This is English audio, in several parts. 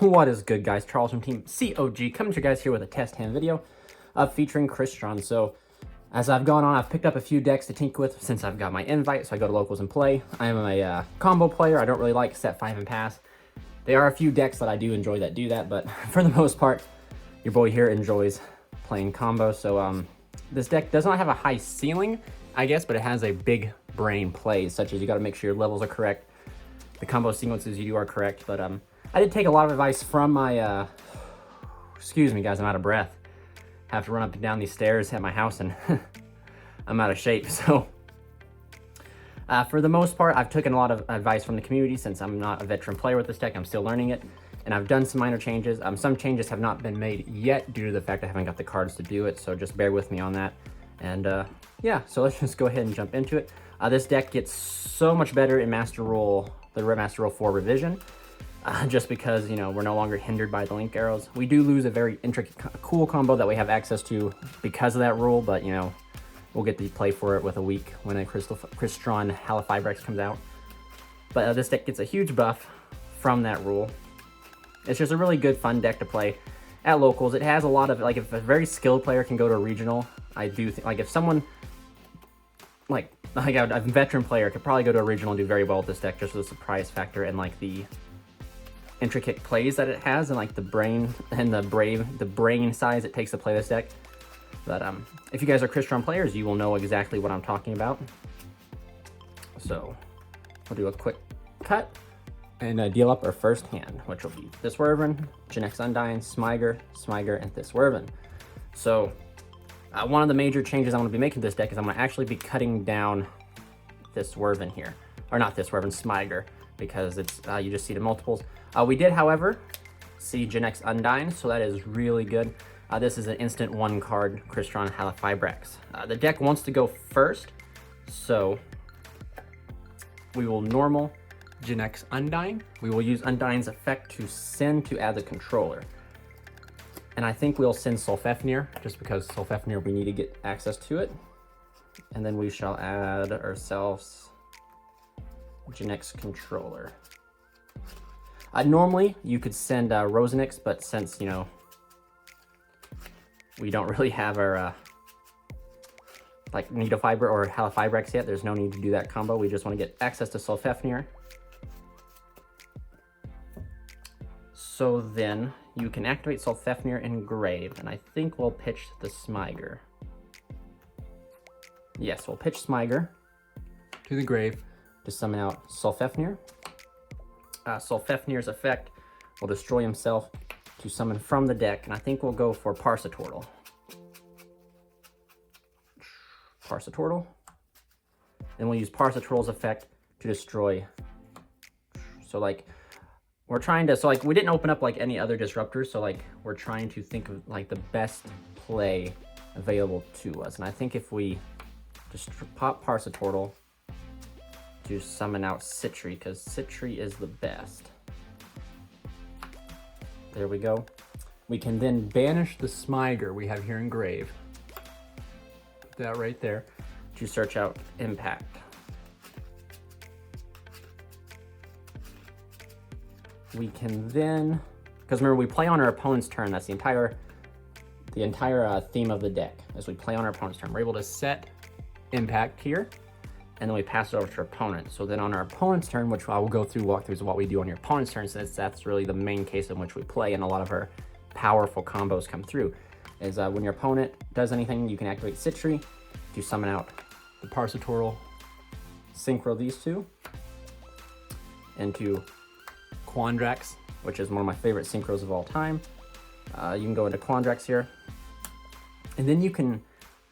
What is good, guys? Charles from Team COG coming to you guys here with a test hand video featuring Crystron. So as I've gone on, I've picked up a few decks to tinker with since I've got my invite, so I go to locals and play. I am a combo player. I don't really like set 5 and pass. There are a few decks that I do enjoy that do that, but for the most part, your boy here enjoys playing combo. So this deck does not have a high ceiling, I guess, but it has a big brain plays, such as you got to make sure your levels are correct, the combo sequences you do are correct. But I did take a lot of advice from my, excuse me guys, I'm out of breath. Have to run up and down these stairs at my house and I'm out of shape. So for the most part, I've taken a lot of advice from the community since I'm not a veteran player with this deck. I'm still learning it, and I've done some minor changes. Some changes have not been made yet due to the fact I haven't got the cards to do it, so just bear with me on that. And yeah, so let's just go ahead and jump into it. This deck gets so much better in Master Rule, the Master Rule 4 revision. Just because, you know, we're no longer hindered by the link arrows. We do lose a very intricate, cool combo that we have access to because of that rule, but, you know, we'll get to play for it with a week when a Crystron Halifibrex comes out. But this deck gets a huge buff from that rule. It's just a really good, fun deck to play at locals. It has a lot of, like, if a very skilled player can go to a regional, I do think, like, if someone, like a veteran player could probably go to a regional and do very well with this deck just with the surprise factor and, like, the intricate plays that it has and like the brain and the brain size it takes to play this deck. But if you guys are Crystron players, you will know exactly what I'm talking about. So we'll do a quick cut and deal up our first hand, which will be this Wyvern, Genex Undying, Smyger, and this Wyvern. So one of the major changes I'm going to be making to this deck is I'm going to actually be cutting down this Wyvern here, or not this Wyvern, Smyger, because it's you just see the multiples. We did, however, see Genex Undying, so that is really good. This is an instant 1-card Crystron Halifibrex. The deck wants to go first, so we will normal Genex Undying. We will use Undying's effect to send to add the controller. And I think we'll send Sulfefnir, just because Sulfefnir we need to get access to it. And then we shall add ourselves Genex controller. Normally, you could send Rosenix, but since, you know, we don't really have our like Nidofiber or Halifibrex yet, there's no need to do that combo. We just want to get access to Sulfefnir. So then you can activate Sulfefnir in Grave, and I think we'll pitch the Smyger. Yes, we'll pitch Smyger to the grave to summon out Sulfefnir. Sulfefnir's effect will destroy himself to summon from the deck, and I think we'll go for Parsatortle. Then we'll use Parsatortle's effect to destroy. So like, we're trying to, so like, we didn't open up like any other disruptors, so like, we're trying to think of like the best play available to us. And I think if we just pop Parsatortle to summon out Citry, because Citry is the best. There we go. We can then banish the Smyger we have here in Grave. Put that right there to search out Impact. We can then, because remember we play on our opponent's turn. That's the entire theme of the deck. As we play on our opponent's turn, we're able to set Impact here, and then we pass it over to our opponent. So then on our opponent's turn, which I will go through walkthroughs of what we do on your opponent's turn, since that's really the main case in which we play and a lot of our powerful combos come through, is when your opponent does anything, you can activate Citry to summon out the Parsatortle, synchro these two into Quandrax, which is one of my favorite synchros of all time. You can go into Quandrax here, and then you can,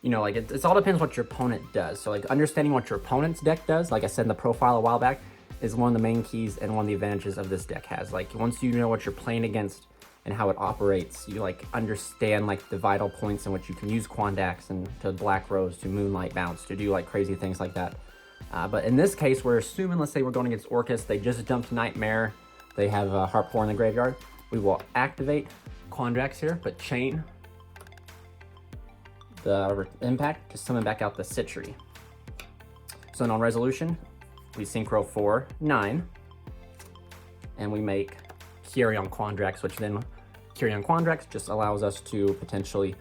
you know, like it all depends what your opponent does. So like understanding what your opponent's deck does, like I said in the profile a while back, is one of the main keys and one of the advantages of this deck has. Like once you know what you're playing against and how it operates, you like understand like the vital points in which you can use Quandax and to Black Rose, to Moonlight Bounce, to do like crazy things like that. But in this case, we're assuming, let's say we're going against Orcus, they just dumped Nightmare, they have Heartpore in the graveyard. We will activate Quandax here, but chain the Impact to summon back out the Citry. So then on resolution, we synchro for 9, and we make Carry-On Quandrax, which then Carry-On Quandrax just allows us to potentially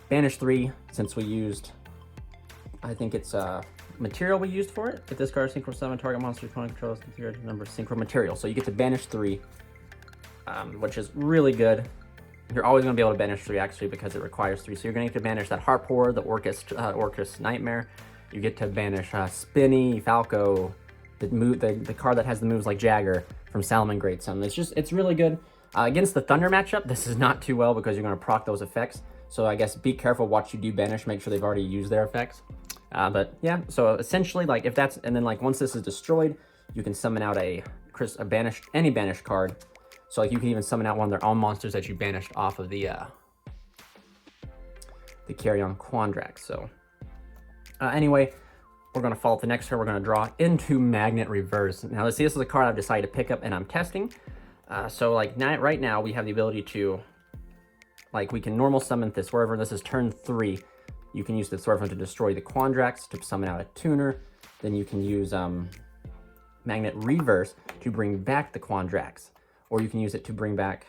banish 3, since we used, I think it's material we used for it. If this card is synchro summon, target monster opponent controls the number of synchro material. So you get to banish 3, which is really good. You're always going to be able to banish 3 actually, because it requires 3. So you're going to get to banish that Harpoor, the Orcus Nightmare. You get to banish Spinny, Falco, the card that has the moves like Jagger from Salamangreat Summon. It's really good. Against the Thunder matchup, this is not too well because you're going to proc those effects. So I guess be careful what you do banish, make sure they've already used their effects. But yeah, so essentially, like if that's, and then like once this is destroyed, you can summon out any banished card. So like you can even summon out one of their own monsters that you banished off of the Carry-On Quandrax. So anyway, we're gonna follow up the next turn. We're gonna draw into Magnet Reverse. Now let's see, this is a card I've decided to pick up and I'm testing. So like right now we have the ability to, like we can normal summon this wherever. This is turn 3. You can use the Swerve to destroy the Quandrax to summon out a tuner. Then you can use Magnet Reverse to bring back the Quandrax. Or you can use it to bring back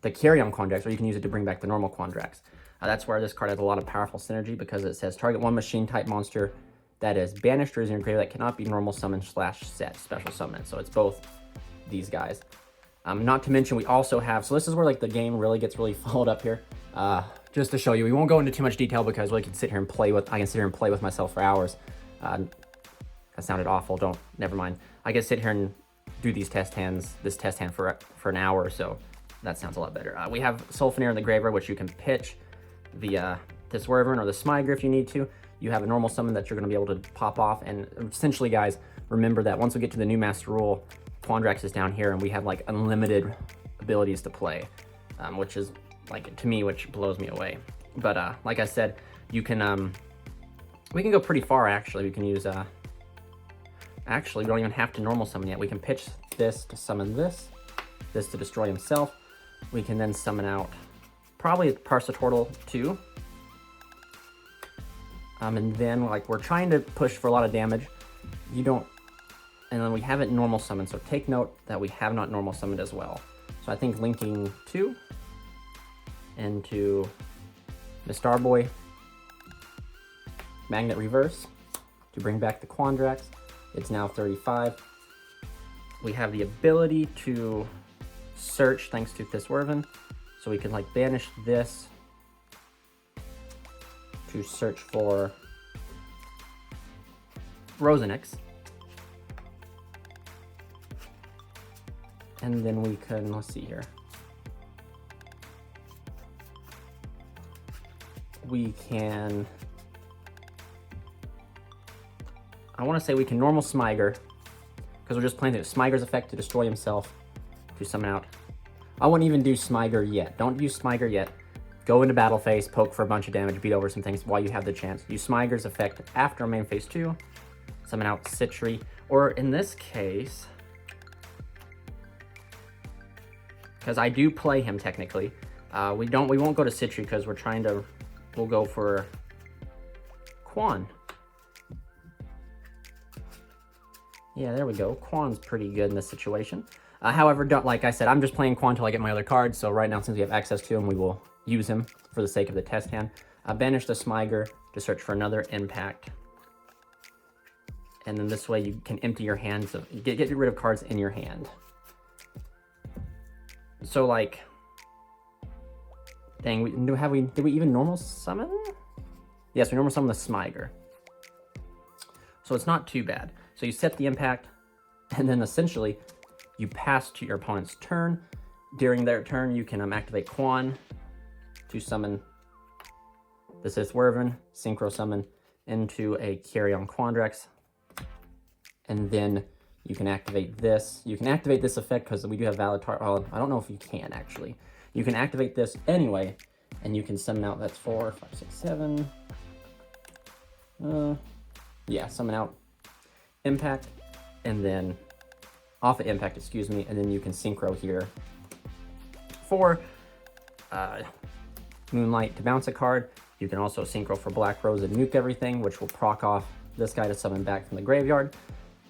the Carry-On Quandrax, or you can use it to bring back the normal Quandrax. That's where this card has a lot of powerful synergy, because it says target 1 machine type monster that is banished or is in your graveyard that cannot be normal summon / set special summon. So it's both these guys. Not to mention we also have, so this is where like the game really gets followed up here. Just to show you, we won't go into too much detail because we can sit here and play with, I can sit here and play with myself for hours. That sounded awful, never mind. I can sit here and do these test hands, this test hand for an hour or so. That sounds a lot better. We have Sulfonair in the graveyard, which you can pitch the Swervern or the Smyger if you need to. You have a normal summon that you're going to be able to pop off, and essentially, guys, remember that once we get to the new Master Rule, Quandrax is down here, and we have like unlimited abilities to play, which is like, to me, which blows me away. But like I said, you can we can go pretty far actually. We can use actually, we don't even have to normal summon yet. We can pitch this to summon this to destroy himself. We can then summon out probably Parsatortle too. And then like we're trying to push for a lot of damage. And then we haven't normal summoned, so take note that we have not normal summoned as well. So I think linking 2 into the Starboy, Magnet Reverse to bring back the Quandrax. It's now 35. We have the ability to search thanks to Thiswerven. So we can like banish this to search for Rosenix. And then we can, let's see here. We can, I want to say we can normal Smyger, because we're just playing the Smyger's effect to destroy himself, to summon out. I wouldn't even do Smyger yet. Don't use Smyger yet. Go into battle phase, poke for a bunch of damage, beat over some things while you have the chance. Use Smyger's effect after main phase 2, summon out Citry, or in this case, because I do play him technically, we won't go to Citry because we'll go for Quan. Yeah, there we go. Quan's pretty good in this situation. However, like I said, I'm just playing Quan until I get my other cards. So right now, since we have access to him, we will use him for the sake of the test hand. Banish the Smyger to search for another impact. And then this way you can empty your hand, so you get rid of cards in your hand. So like, dang, did we even normal summon? Yes, we normal summon the Smyger. So it's not too bad. So you set the impact, and then essentially you pass to your opponent's turn. During their turn, you can activate Quan to summon the Sithwerven, synchro summon into a Carry-On Quandrax. And then you can activate this. You can activate this effect because we do have Valatar. Well, I don't know if you can actually. You can activate this anyway, and you can summon out, that's 4, 5, 6, 7. Yeah, summon out Impact, and then off of Impact, excuse me, and then you can synchro here for Moonlight to bounce a card. You can also synchro for Black Rose and nuke everything, which will proc off this guy to summon back from the graveyard,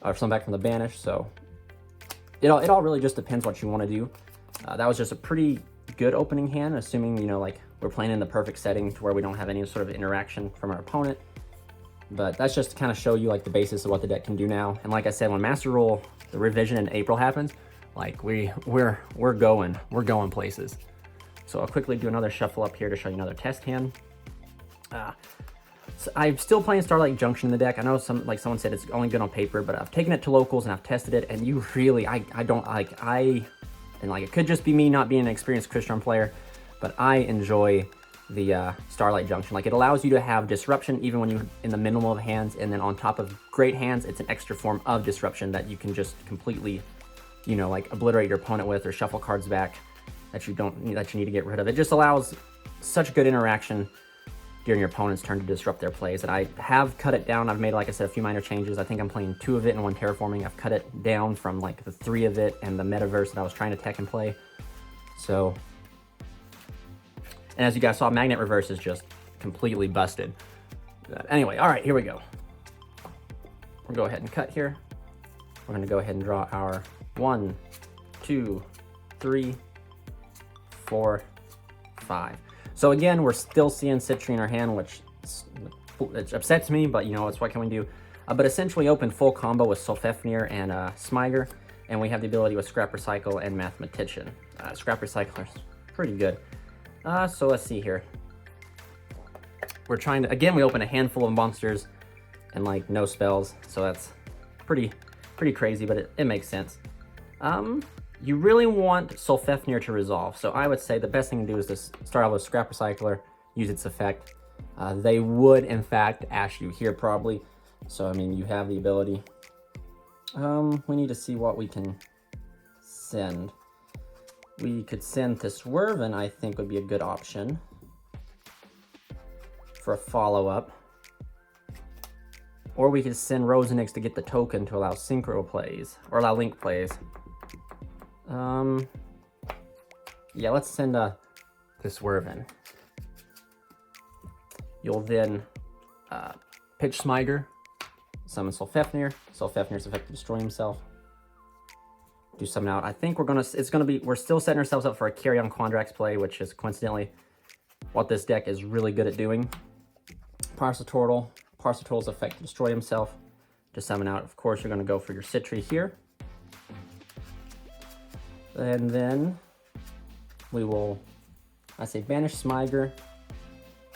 or summon back from the banish. So it all really just depends what you want to do. That was just a pretty good opening hand, assuming, you know, like we're playing in the perfect setting to where we don't have any sort of interaction from our opponent. But that's just to kind of show you like the basis of what the deck can do now. And like I said, when Master Rule, the revision in April happens, like we're going places. So I'll quickly do another shuffle up here to show you another test hand. So I'm still playing Starlight Junction in the deck. I know someone said it's only good on paper, but I've taken it to locals and I've tested it, and you really, and it could just be me not being an experienced Crystron player, but I enjoy the Starlight Junction. Like, it allows you to have disruption even when you're in the minimal of hands, and then on top of great hands, it's an extra form of disruption that you can just completely, you know, like obliterate your opponent with, or shuffle cards back that you need to get rid of. It just allows such good interaction during your opponent's turn to disrupt their plays. And I have cut it down. I've made, like I said, a few minor changes. I think I'm playing 2 of it and 1 terraforming. I've cut it down from like the 3 of it and the metaverse that I was trying to tech and play. So, and as you guys saw, Magnet Reverse is just completely busted. Anyway, all right, here we go. We'll go ahead and cut here. We're gonna go ahead and draw our 1, 2, 3, 4, 5. So again, we're still seeing Citrine in our hand, which upsets me, but you know, what can we do? But essentially open full combo with Solfefnir and Smiger, and we have the ability with Scrap Recycle and Mathematician. Scrap Recycler is pretty good. So let's see here. We're trying to, again, we open a handful of monsters and like no spells, so that's pretty crazy, but it makes sense. You really want Solfefnir to resolve, so I would say the best thing to do is to start out with Scrap Recycler, use its effect. They would, in fact, ash you here probably, so I mean, you have the ability. We need to see what we can send. We could send to Swerven, I think would be a good option for a follow-up. Or we could send Rosenix to get the token to allow synchro plays, or allow link plays. Yeah, let's send this Swerven. You'll then pitch Smiger, summon Solfefnir. Solfefnir's effect to destroy himself. Do summon out. I think we're still setting ourselves up for a Carry-On Quandrax play, which is coincidentally what this deck is really good at doing. Parcel Turtle's effect to destroy himself. To summon out, of course, you're going to go for your Citri here. And then we will, I say, banish Smiger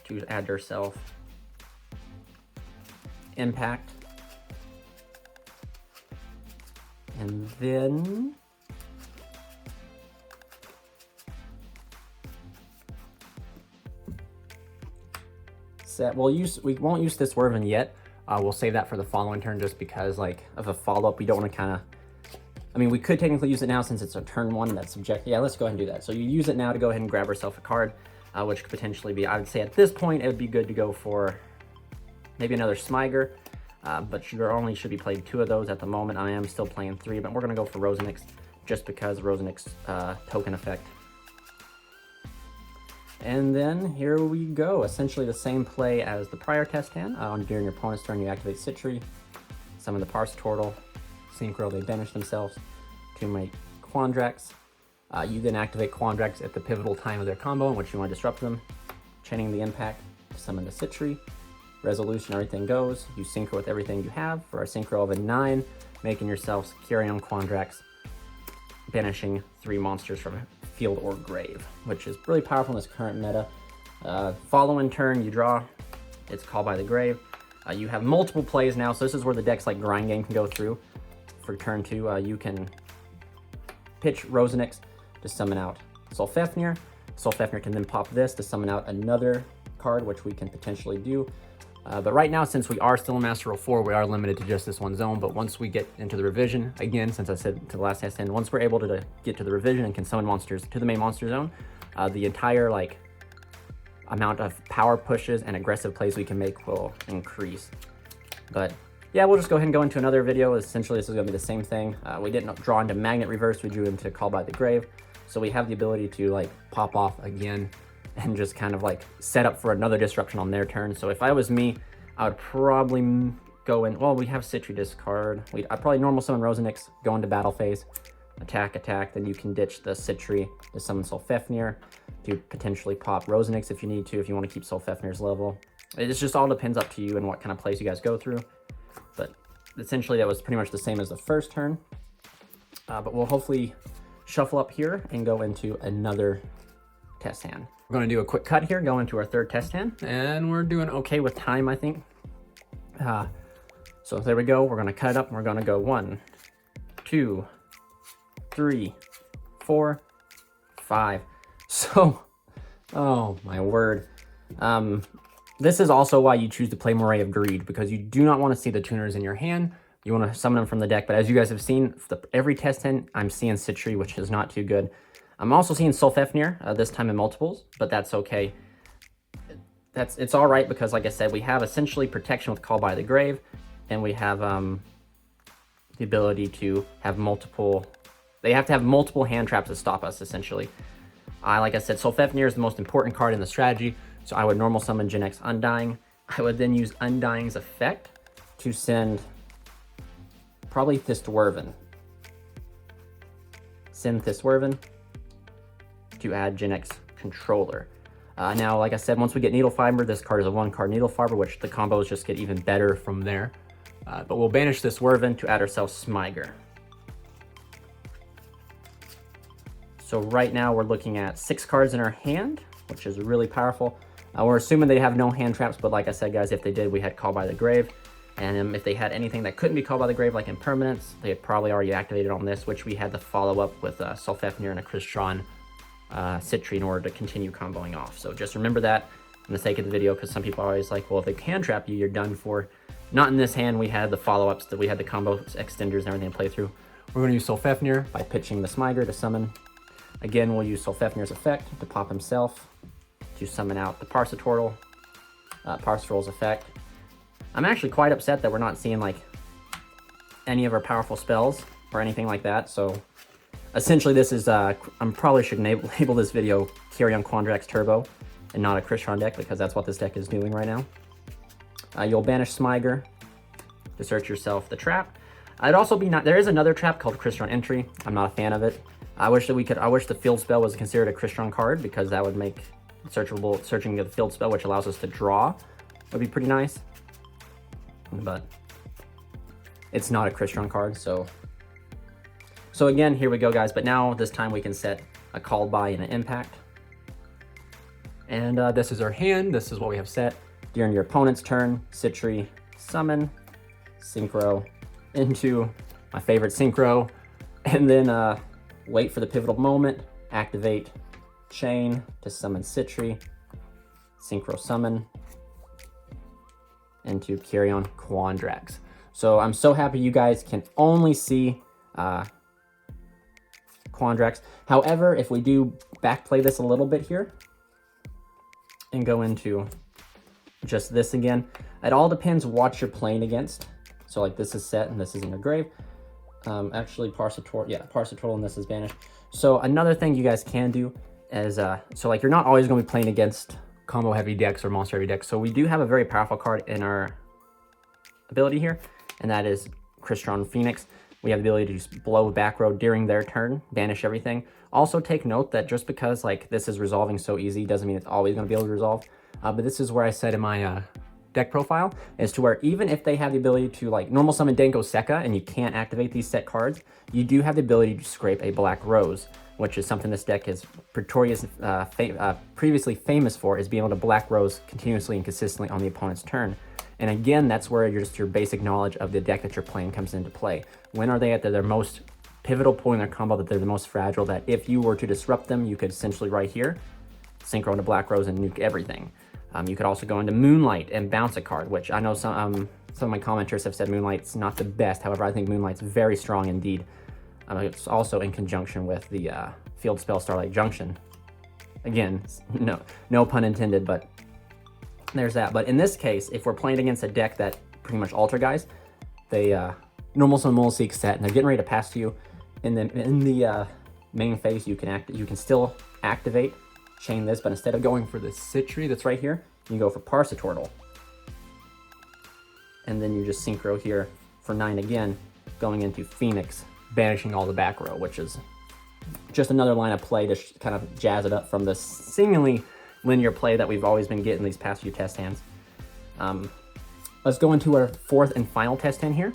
to add yourself Impact. And then we won't use this Swerven yet. We'll save that for the following turn, just because like of a follow-up, we don't want to kind of, I mean, we could technically use it now since it's a turn 1 and that's subject. Yeah, let's go ahead and do that. So you use it now to go ahead and grab yourself a card, which could potentially be, I would say at this point, it would be good to go for maybe another Smiger, but you only should be playing 2 of those at the moment. I am still playing 3, but we're going to go for Rosenix just because Rosenix token effect. And then here we go. Essentially the same play as the prior test hand. During your opponent's turn, you activate Citri, summon the Parcel Turtle, Synchro, they banish themselves to make Quandrax. You then activate Quandrax at the pivotal time of their combo in which you want to disrupt them, chaining the impact to summon the Citri. Resolution, everything goes. You synchro with everything you have for a synchro of a 9, making yourselves Carry-On Quandrax, banishing 3 monsters from field or grave, which is really powerful in this current meta. Following turn, you draw. It's Called by the Grave. You have multiple plays now, so this is where the deck's like grind game can go through. For turn 2, you can pitch Rosenix to summon out Solfefnir. Solfefnir can then pop this to summon out another card, which we can potentially do. But right now, since we are still in Master Rule 4, we are limited to just this one zone. But once we get into the revision, again, since I said to the last test end, once we're able to get to the revision and can summon monsters to the main monster zone, the entire like amount of power pushes and aggressive plays we can make will increase. But yeah, we'll just go ahead and go into another video. Essentially, this is going to be the same thing. We didn't draw into Magnet Reverse, we drew into Called by the Grave. So we have the ability to like pop off again and just kind of like set up for another disruption on their turn. So if I was me, I would probably go in, well, we have Citri discard. I'd probably normal summon Rosenix, go into battle phase, attack, then you can ditch the Citri to summon Solfefnir, to potentially pop Rosenix if you need to, if you want to keep Solfefnir's level. It just all depends up to you and what kind of plays you guys go through. But essentially that was pretty much the same as the first turn. But we'll hopefully shuffle up here and go into another test hand. We're going to do a quick cut here, go into our third test hand, and we're doing okay with time, I think. So there we go. We're going to cut it up, and we're going to go 1, 2, 3, 4, 5. So, oh my word. This is also why you choose to play Moray of Greed, because you do not want to see the tuners in your hand. You want to summon them from the deck, but as you guys have seen, every test hand, I'm seeing Citri, which is not too good. I'm also seeing Solfefnir, this time in multiples, but that's okay. It's all right because, like I said, we have essentially protection with Call by the Grave, and we have the ability to have multiple... They have to have multiple hand traps to stop us, essentially. Like I said, Solfefnir is the most important card in the strategy, so I would normal summon Gen X Undying. I would then use Undying's effect to send... probably Thistwerven. Send Thistwerven to add Gen X Controller. Now, like I said, once we get Needle Fiber, this card is a 1-card Needle Fiber, which the combos just get even better from there. But we'll banish Thistwerven to add ourselves Smyger. So right now we're looking at 6 cards in our hand, which is really powerful. We're assuming they have no hand traps, but like I said, guys, if they did, we had Call by the Grave. And if they had anything that couldn't be called by the Grave, like Impermanence, they had probably already activated on this, which we had to follow up with Solfefnir and a Crystron Citri in order to continue comboing off. So just remember that for the sake of the video, because some people are always like, well, if they hand trap you, you're done for. Not in this hand. We had the follow-ups, that we had the combo extenders and everything to play through. We're going to use Solfefnir by pitching the Smyger to summon. Again, we'll use Solfefnir's effect to pop himself, to summon out the Parsatortal, Parsatoral's effect. I'm actually quite upset that we're not seeing like any of our powerful spells or anything like that. So essentially this is, I probably should label this video Carry on Quandrax Turbo and not a Crystron deck, because that's what this deck is doing right now. You'll banish Smyger to search yourself the trap. I'd also be there is another trap called Crystron Entry. I'm not a fan of it. I wish the field spell was considered a Crystron card, because that would make searching the field spell, which allows us to draw, would be pretty nice. But it's not a Crystron card, so again, here we go, guys. But now this time we can set a Called By and an Impact, and this is our hand. This is what we have set. During your opponent's turn, Citri, summon, synchro into my favorite synchro, and then wait for the pivotal moment, activate chain to summon Citri, synchro summon, and to Carry on Quandrax. So I'm so happy you guys can only see Quandrax. However, if we do backplay this a little bit here and go into just this again, it all depends what you're playing against. So like this is set and this is in your grave. Actually Parsatortal and this is banished. So another thing you guys can do is, so like you're not always going to be playing against combo heavy decks or monster heavy decks. So we do have a very powerful card in our ability here, and that is Crystron Phoenix. We have the ability to just blow back row during their turn, banish everything. Also take note that just because like this is resolving so easy doesn't mean it's always going to be able to resolve. But this is where I said in my deck profile, is to where even if they have the ability to like normal summon Denko Sekka and you can't activate these set cards, you do have the ability to scrape a Black Rose, which is something this deck is previously famous for, is being able to Black Rose continuously and consistently on the opponent's turn. And again, that's where your basic knowledge of the deck that you're playing comes into play. When are they at their most pivotal point in their combo, that they're the most fragile, that if you were to disrupt them, you could essentially right here, synchro into Black Rose and nuke everything. You could also go into Moonlight and bounce a card, which I know some of my commenters have said Moonlight's not the best. However, I think Moonlight's very strong indeed. It's also in conjunction with the field spell Starlight Junction. Again, no pun intended, but there's that. But in this case, if we're playing against a deck that pretty much alter guys, they normal summon Mulseek set, and they're getting ready to pass to you. And then in the main phase, you can still activate chain this, but instead of going for the Citri that's right here, you can go for Parsatortal. And then you just synchro here for 9 again, going into Phoenix, banishing all the back row, which is just another line of play to kind of jazz it up from the seemingly linear play that we've always been getting these past few test hands. Let's go into our fourth and final test hand here.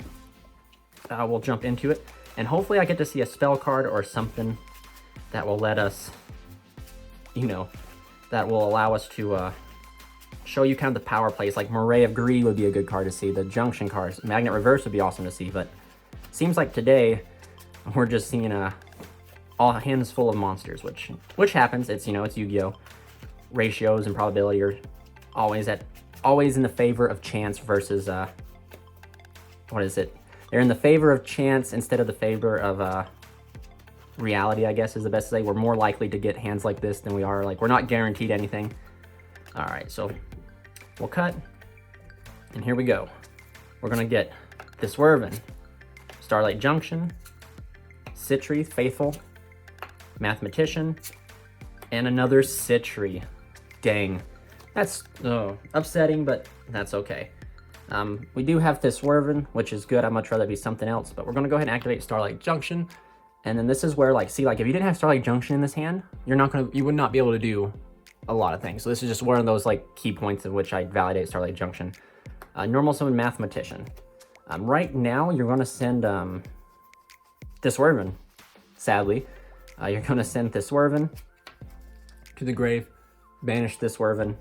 We'll jump into it, and hopefully I get to see a spell card or something that will let us, you know, that will allow us to show you kind of the power plays. Like Moray of Greed would be a good card to see. The Junction cards, Magnet Reverse would be awesome to see, but seems like today we're just seeing all hands full of monsters, which happens. It's, you know, it's Yu-Gi-Oh! Ratios and probability are always in the favor of chance versus what is it? They're in the favor of chance instead of the favor of reality, I guess is the best to say. We're more likely to get hands like this than we are, like, we're not guaranteed anything. All right, so we'll cut, and here we go. We're gonna get this Swervin, Starlight Junction, Citry, Faithful, Mathematician, and another Citry. Dang, that's upsetting, but that's okay. We do have this Swervin, which is good. I'd much rather be something else, but we're gonna go ahead and activate Starlight Junction. And then this is where, like, see, like, if you didn't have Starlight Junction in this hand, you would not be able to do a lot of things. So this is just one of those, like, key points in which I validate Starlight Junction. Normal summon Mathematician. Right now, you're gonna send this Swervin, sadly. You're gonna send this Swervin to the grave, banish this Swervin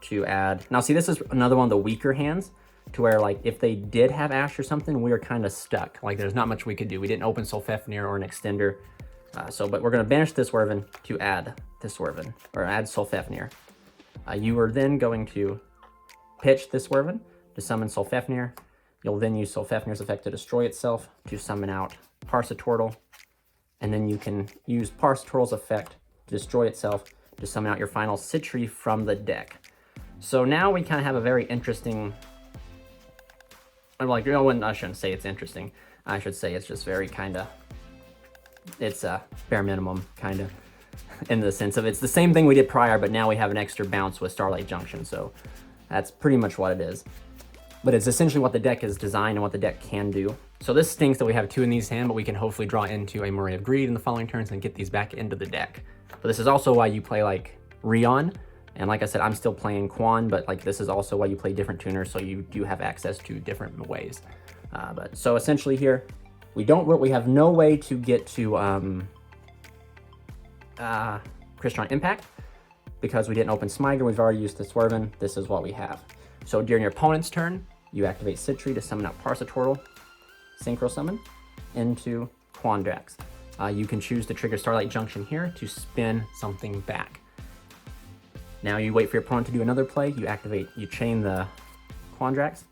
to add. Now see, this is another one of the weaker hands to where, like, if they did have Ash or something, we were kind of stuck. Like, there's not much we could do. We didn't open Solfefnir or an extender. But we're gonna banish this Swervin to add this Swervin, or add Solfefnir. You are then going to pitch this Swervin to summon Solfefnir. You'll then use Solfefnir's effect to destroy itself to summon out Parsatortle. And then you can use Parsatortle's effect to destroy itself to summon out your final Citry from the deck. So now we kind of have a very interesting, I'm like, you know, I shouldn't say it's interesting. I should say it's just very kind of, it's a bare minimum kind of, in the sense of it's the same thing we did prior, but now we have an extra bounce with Starlight Junction. So that's pretty much what it is. But it's essentially what the deck is designed and what the deck can do. So this stinks that we have two in these hand, but we can hopefully draw into a Moray of Greed in the following turns and get these back into the deck. But this is also why you play, like, Rion. And like I said, I'm still playing Quan, but, like, this is also why you play different tuners, so you do have access to different ways. But so essentially here, we have no way to get to Crystron Impact because we didn't open Smiger. We've already used the Swervin. This is what we have. So during your opponent's turn, you activate Citry to summon out Parsatortle, Synchro Summon into Quandrax. You can choose to trigger Starlight Junction here to spin something back. Now you wait for your opponent to do another play. You chain the Quandrax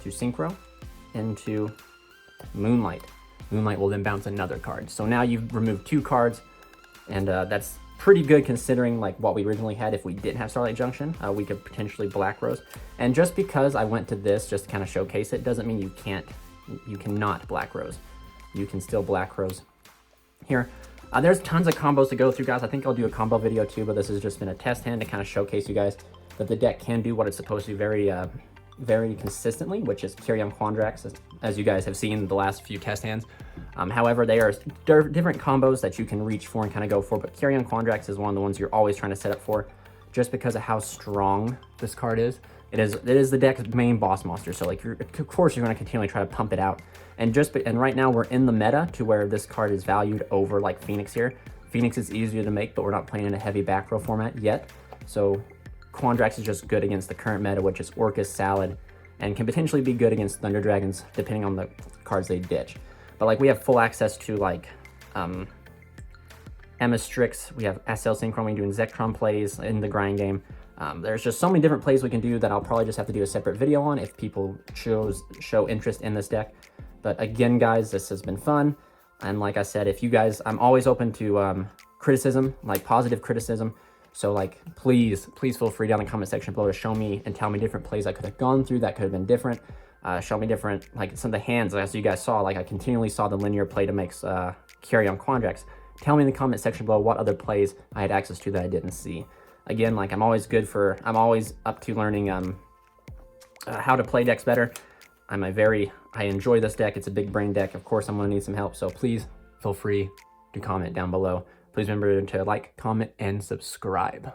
to Synchro into Moonlight. Moonlight will then bounce another card. So now you've removed two cards, and that's pretty good considering, like, what we originally had. If we didn't have Starlight Junction, we could potentially Black Rose. And just because I went to this just to kind of showcase it doesn't mean you cannot Black Rose. You can still Black Rose here. There's tons of combos to go through, guys. I think I'll do a combo video too, but this has just been a test hand to kind of showcase you guys that the deck can do what it's supposed to very consistently, which is carry on Quandrax, as you guys have seen the last few test hands. However, there are different combos that you can reach for and kind of go for, but carry on Quandrax is one of the ones you're always trying to set up for, just because of how strong this card is. It is the deck's main boss monster, so, like, of course you're going to continually try to pump it out. And right now we're in the meta to where this card is valued over, like, Phoenix here. Phoenix is easier to make, but we're not playing in a heavy back row format yet. So Quandrax is just good against the current meta, which is Orcus, Salad, and can potentially be good against Thunder Dragons, depending on the cards they ditch. But, like, we have full access to, like, Emma Strix, we have SL Synchron, we're doing Zekrom plays in the grind game. There's just so many different plays we can do that I'll probably just have to do a separate video on if people show interest in this deck. But again, guys, this has been fun. And like I said, if you guys, I'm always open to criticism, like positive criticism. So, like, please feel free down in the comment section below to show me and tell me different plays I could have gone through that could have been different. Show me different, like, some of the hands, as you guys saw, like, I continually saw the linear play to make carry on Quandrax. Tell me in the comment section below what other plays I had access to that I didn't see. Again, like, I'm always up to learning how to play decks better. I enjoy this deck. It's a big brain deck. Of course, I'm gonna need some help, so please feel free to comment down below. Please remember to like, comment, and subscribe.